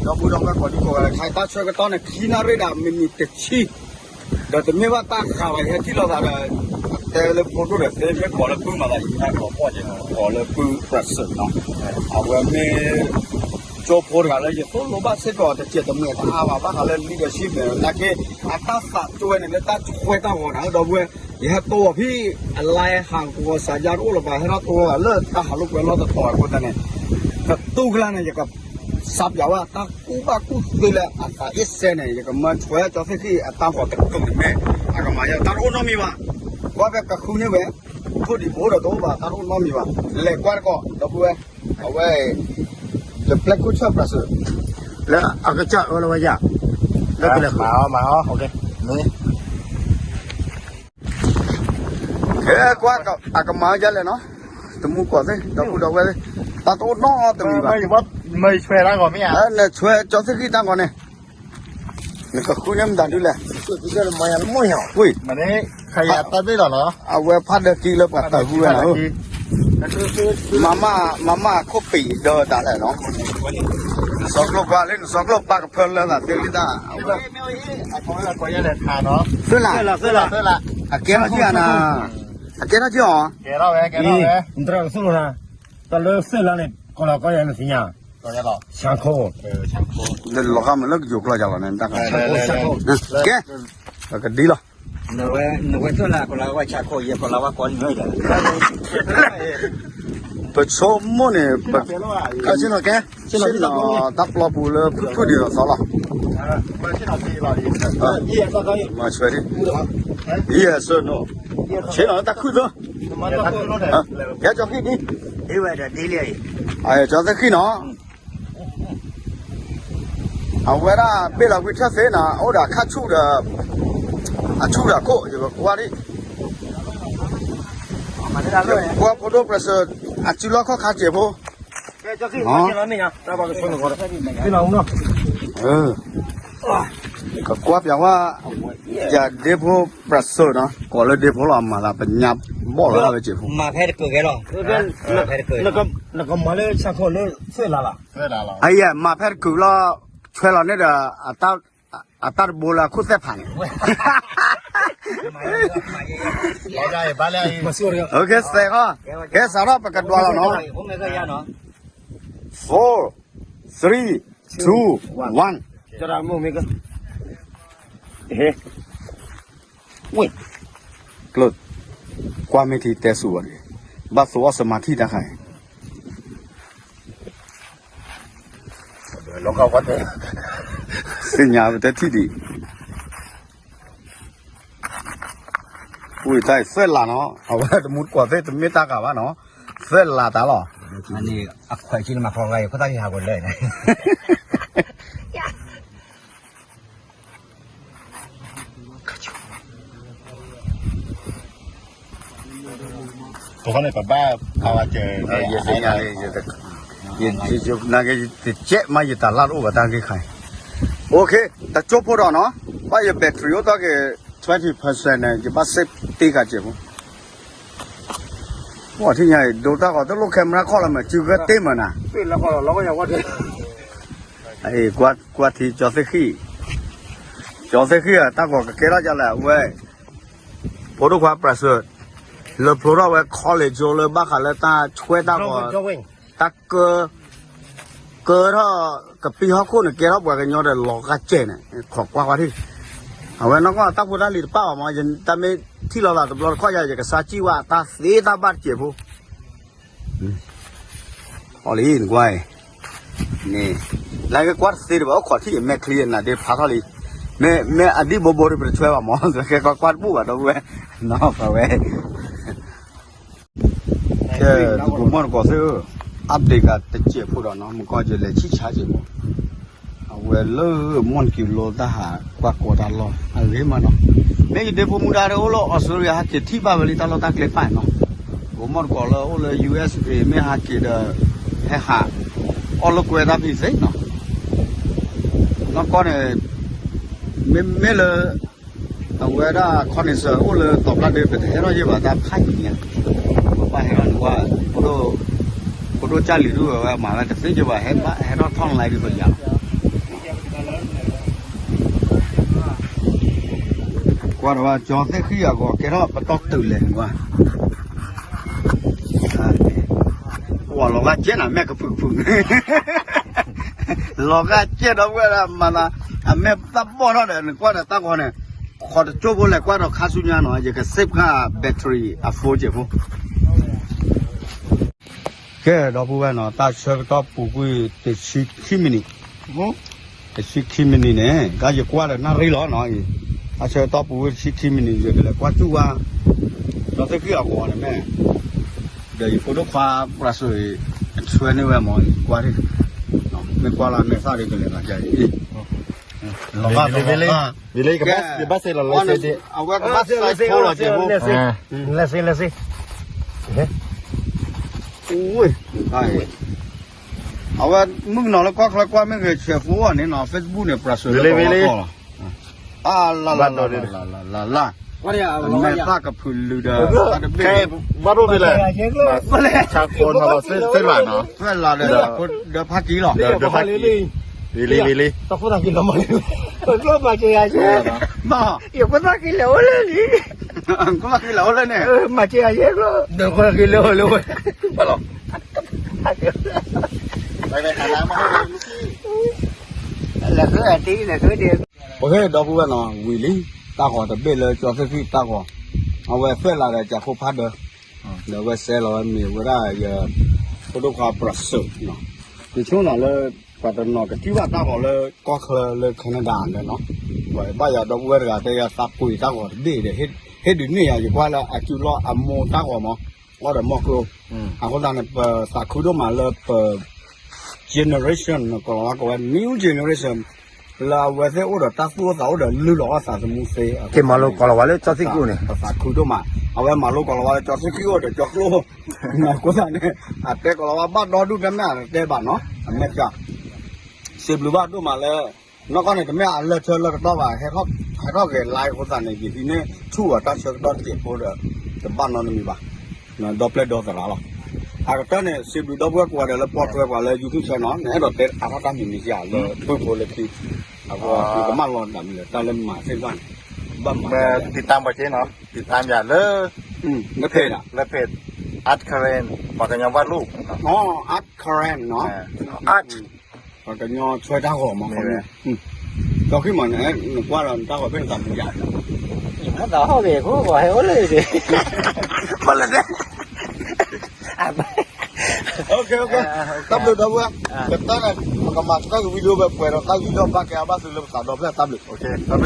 đó bữa đó có đi có khai ta chơi cái to này khi nào đấy đã mình tự chi đó thì mấy ta khảo lại hết thì lo là thế là phụ thuộc thế mới có là bưng mà lại có bao nhiêu có là bưng pressure nó à vậy mình cho phụ thuộc là gì số lô bát sẽ có chỉ tầm người ta vào bác là leadership này là cái ta phát cho này ta quay ta vào đó vậy thì hếtตัวพี่อะไรห่างตัวสายยารู้หรือเปล่าให้เราตัวเลิศตาหาลูกเวลาตัวต่อยคนนั้นเนี่ยตู้กลางเนี่ยจะกับสับยาวตากูบ้ากูตัวละตาเอสเซเนี่ยจะกับมันช่วยจะที่ตาหัวตะกุ่มเนี่ยอาก็มาจะตารู้น้องมีวะว่าแบบกับคุณเนี่ยเว้ยพูดดีพูดตัวบ้าตารู้น้องมีวะเล็กกว่าก็ดอกเว้ยเอาไว้จะเปล็กกูชอบประเสริฐแล้วอาก็จะเอาไว้ยากแล้วก็เลยมาโอเคนี่qua cái máy raเลยnó tụi mua quả thế đâu cũng đâu vậy ta tốt nó tụi mình mày xuề ra còn mấy à này xuề cho thế khi ta còn này này có khu nhâm đàn đi lẹ cái là mày ăn mồi hả ui mà đấy khai ta biết rồi nó à về phát được kia lớp cả tờ vui nào mama có bị đờ đã lại nó sọc lốc qua lên sọc lốc ba cái phân lên là tiêu đi ta có nhà để thả nó thế là à kia nó chứ à cái nó chứ hả? Cái đó đấy. Không trao số nào. Ta lỡ xe là này, còn là có nhà là gì nhỉ? Có nhà đó. Sáng khô. Sáng khô. Nên lọc ham nó dục là giờ là nên ta Sáng khô. Cái cái đi rồi. Nó quay là còn là quay sáng khô, giờ còn là quay con người đấy. Tôi số món này, cái gì nó cái? Xin nó đắp lọc bù lơ, cứ đi rồi sao là? Mà chơi đi. Yes or no? Chế nó ta cứ thôi. Kéo cho khi đi. Đi về để đi liền. Cho tới khi nó. Vậy là bây giờ cái thế là ông đã khát chú là chú là cô rồi qua đi. Qua có đâu pressure chú lo có khát chế vô. Cho khi nó nói mình à? Ta bảo cái con nó cái nào không đâu. Qua biểuว่าจะเดฟปรัสเซอร์เนาะก่อนเลยเดฟเรามาละเป็นยับบ่อแล้วเลยจีบ มาแพ้เกิดแกหรอมาแพ้เกิดแล้วก็มาเลยsáng khôเลยเสื้อละไอ้เนี่ยมาแพทย์คือเราช่วยเราเนี่ยเด้ออัตราโบราณคุดแต่ผ่าน โอเคเสร็จก็แค่สารพัดกันตัวเราเนาะ 4 3 2 1 จะทำมึงมีก็เฮ้ย กลุดความไม่ที่แต่ส่วนบัดสวสมาธิได้ใคร nó không có thể สิ่งยาวแต่ที่ดีอุ้ยใช่เส้นละเนาะเอาไว้มุดกว่าเส้นจะไม่ตากะวะเนาะเส้นละตาหรอ อันนี้อักไข่ชิ้นมาพอไงก็ตั้งที่หาคนเลยนะ tụi con này phải ba vào chơi giờ sinh nhà này giờ là cái chết mà giờ ta lát over ta cái khai ok ta chốt vào đó nó bây giờ battery đó cái 20% này chỉ bắt xếp tí cả chứ哇ที่ใหญ่ดูตาก็ต้องลงแคมราข้อละมันจืดก็เต็มอ่ะ แล้วก็เราก็ยังว่าเด็ก ไอ้กวาดที่จอเซคีอ่ะตาก็เกล้าจะแล้วเว้ยพอดูความประเสริฐเลยพอเราเว้ยคอเลจเลยบ้าขาเลยตาช่วยตาก็ตาเกอถ้ากับปีเขาคู่เนี่ยเกล้าบอกกันยอดเลยหลอกกันเจเนี่ยขอบกว่าที่เอาไว้น้องก็ตาพูดได้หรือเปล่ามาจนตาไม่ที่เราตเราข้อใหญ่จากซาจิว่าตาเสียตาบาดเจ็บผู้อ๋อลีนกว่านี่แล้วก็กวาดสีแบบขอที่แม่เคลียนน่ะเดี๋ยวพักอะไรแม่อดีตบริบทช่วยว่าหมอจะแค่กวาดปุ๊บอ่ะตัวเว้ยน้องเอาเว้ยดูมันก็ซื้ออัปเดตกันแต่เจ็บผู้เราเนาะมันก็จะเลยชี้ช้าเจ็บเอาเว้ยเลิกมันกิโลตาหากว่ากว่าตลอดอะไรมันเนาะไม่ได้พูดมุดอะไรโอ้โหออสเตรเลียฮักเกที่บ้านเลยตลอดตาเกล็ดไปเนาะผมมันก็เลยโอ้เลย USA ไม่ฮักเกเดให้หาall the way that is it no nó có này mấy là ở đó con này sợ ô là tộc là đều phải thế nó như vậy ta khách nhỉ ba hết rồi qua cô đô cha lì đuôi mà là thực sự như vậy hết nó thong lại được bây giờ qua đó cho thế khi à có cái đó bắt tóc từ lên qua quả lò gà chết là mẹ cái phừng phừng lò gà chết đó qua là mà là mẹ ta bỏ nó để qua là ta còn này họ được cho lại qua đó khá suy nhá nó chỉ cái save cái battery à phô chứ phô cái đó bữa nó ta chơi đó bữa cái để xí khí mini để xí khí mini này cái gì qua là nó rì lỏ nó gì ta chơi đó bữa xí khí mini rồi cái qua chú qua đó thế kia của này mẹ để phô đốt pha ra rồi xuôi này về mọi qua đi mình qua là mình sao đi cái này là chạy đi vì lấy cái bát xe là lấy xe điเอาไว้ก็ใส่โทรศัพท์ Lesi. อุ้ยไอ้เอาไว้มึงนอนแล้วก็คลากว่าไม่เคยเชื่อฟัวนี่นอน Facebook เนี่ยประเสริฐอ่าลาว่าเนี่ยแม่ตากับพื้นลือเด้อ แค่วัดรูปไปเลยชาโคนมาเราเส้นหวานเนาะ เพื่อนเราเดี๋ยวพักกี้หรอ เดี๋ยวพักวิลี Tao có thằng kia lắm rồi. Có mà chơi ai chứ? มา Yêu có thằng kia lỗ lên đi. ก็มากินเหล้าเลยเนี่ย Mà chơi ai chứ? Đừng có thằng kia lỗ luôn. ไปหาน้ำมาให้ลูกพี่ Là cứ ai tí là cứ đi. โอเคดอกบัวเนาะวิลลี่ตาขอตะเบลเลยจอฟี่ตาขอเอาไว้เฟลาได้จากโคพัดเด้อเดี๋ยวไว้เซลล์มีเวลาอย่าพวกเขาประเสริฐเนาะในช่วงนั้นเลยปัตตานอกับที่ว่าตาขอเลยก็เคยเลยแคนาดาเนี่ยเนาะไว้บ้านอย่าดอกบัวก็แต่อย่าตาปุยตาขอดีเด้เฮ็ดนี่อยู่กว่าละอากิโลอะโมตาขอมั้งว่าแต่มอกโลอ่ะคนนั้นสักคุดมาเลยgeneration ก็ว่าก็ว่า new generation là về thế ở đó ta phua sáu đó lưu lọ sản xuất mua xe Cái mà lô còn là lấy cho thích này. sản khu đó mà ở bên mà lô còn là cho thích khu để cho lô mà có sao này à thế còn là bắt đó đúng cái mẹ thế bạn nó mẹ cả xếp lưu bắt đó mà là nó có này cái mẹ là chơi là đó và hay có cái like có sao này gì thì này chú ở ta chơi đó tiền phố được cái bạn nó mi bà nó đọc lên đó là à cái này xếp lưu đó qua đây là pot qua là YouTube channel này đó tết à các mình gì à là tôi phố lên thì à cái mặt lon đậmเลยตาเล่มหมาเส้นบ้านบ้านหมา ติดตามไปเจ๊เนาะติดตามอย่าเลิก นักเพจอ่ะ และเพจอัดคาเรนปากกันยังวาดรูป อ๋ออัดคาร์เรนเนาะอัดปากกันยอช่วยท่าหัวมาคนเนี่ยก็ขึ้นมาเนี่ยนึกว่าเราท่าหัวเป็นสัตว์ใหญ่ Nó đỏ về có gọi heo lên đi. มาเลยเนี่ยโอเคตับเลยตับเลยแต่ตอนนั้นมันก็มาก็วิดีโอแบบเปิดเราตั้งวิดีโอบ้างแกบ้างสุดเลยตัดดอกแล้วตับเลย โอเคครับ